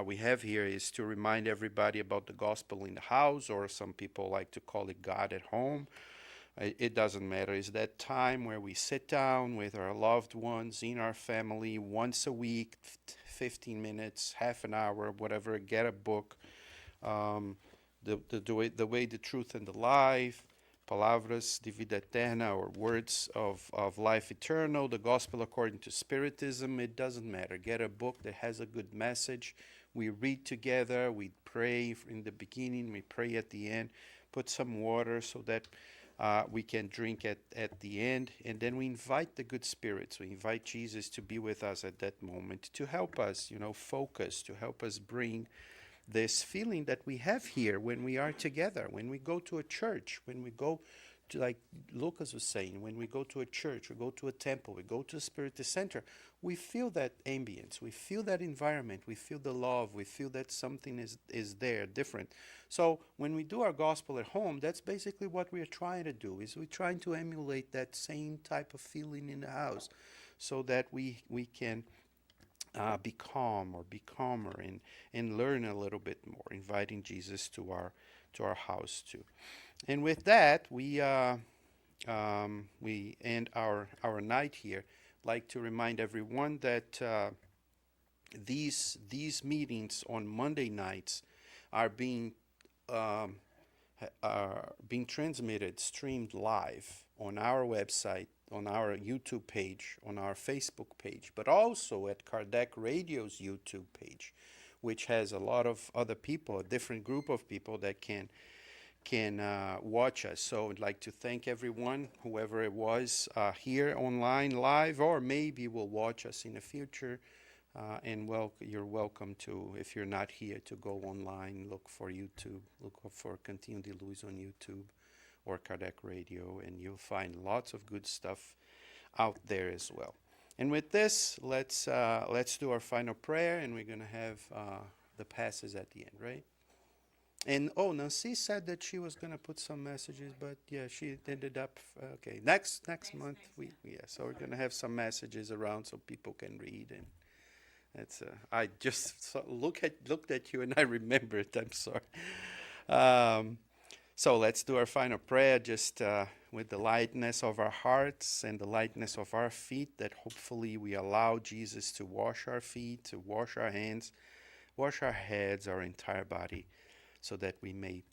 we have here is to remind everybody about the gospel in the house, or some people like to call it God at home. It doesn't matter. It's that time where we sit down with our loved ones in our family once a week, 15 minutes, half an hour, whatever, get a book. The way, the truth, and the life, Palavras de Vida Eterna, or words of life eternal, the gospel according to Spiritism. It doesn't matter. Get a book that has a good message. we read together, we pray in the beginning, we pray at the end, put some water so that we can drink at the end, and then we invite the good spirits. We invite Jesus to be with us at that moment, to help us, focus, to help us bring this feeling that we have here when we are together, when we go to a church, when we go to, like Lucas was saying, when we go to a church, we go to a temple, we go to a Spiritist center, we feel that ambience, we feel that environment, we feel the love, we feel that something is there, different. So when we do our gospel at home, that's basically what we are trying to do, is we're trying to emulate that same type of feeling in the house, so that we can be calm or be calmer and learn a little bit more, inviting Jesus to our house too. And with that, we end our night here. Like to remind everyone that these meetings on Monday nights are being transmitted, streamed live on our website, on our YouTube page, on our Facebook page, but also at Kardec Radio's YouTube page, which has a lot of other people, a different group of people that can watch us. So I'd like to thank everyone, whoever it was, here online live, or maybe will watch us in the future. And you're welcome to, if you're not here, to go online, look for YouTube, look for Cantinho de Luz on YouTube or Kardec Radio, and you'll find lots of good stuff out there as well. And with this, let's do our final prayer, and we're going to have the passes at the end, right? And Nancy said that she was going to put some messages, but yeah, she ended up okay. Next month so we're going to have some messages around so people can read, and that's I just looked at you and I remembered. I'm sorry. So let's do our final prayer, just with the lightness of our hearts and the lightness of our feet, that hopefully we allow Jesus to wash our feet, to wash our hands, wash our heads, our entire body, so that we may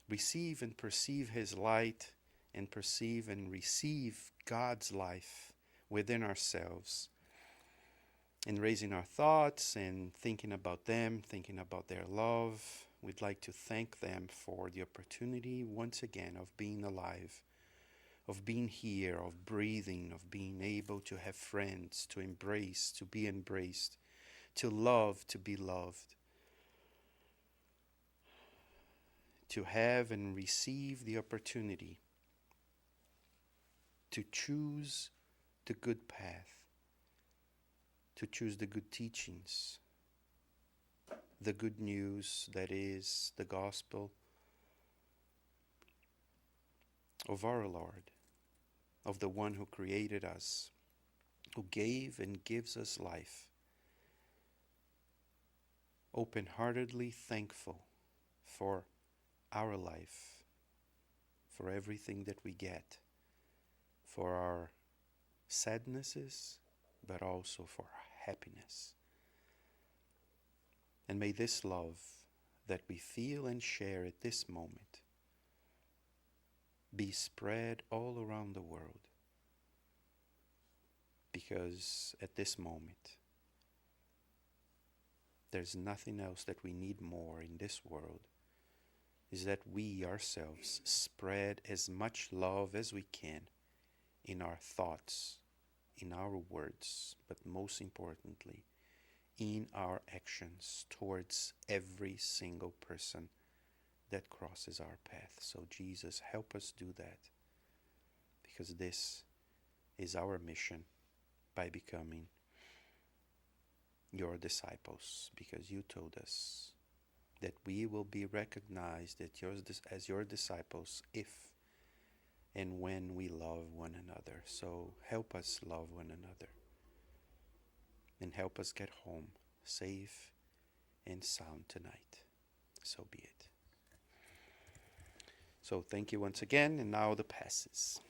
receive and perceive His light and perceive and receive God's life within ourselves. In raising our thoughts and thinking about them, thinking about their love, we'd like to thank them for the opportunity once again of being alive, of being here, of breathing, of being able to have friends, to embrace, to be embraced, to love, to be loved, to have and receive the opportunity to choose the good path, to choose the good teachings, the good news that is the gospel of our Lord, of the one who created us, who gave and gives us life. Open-heartedly thankful for our life, for everything that we get, for our sadnesses, but also for our happiness. And may this love that we feel and share at this moment be spread all around the world, because at this moment there's nothing else that we need more in this world, is that we ourselves spread as much love as we can in our thoughts, in our words, but most importantly, in our actions towards every single person that crosses our path. So Jesus, help us do that, because this is our mission by becoming your disciples, because you told us that we will be recognized as your disciples if and when we love one another. So help us love one another, and help us get home safe and sound tonight. So be it. So thank you once again, and now the passes.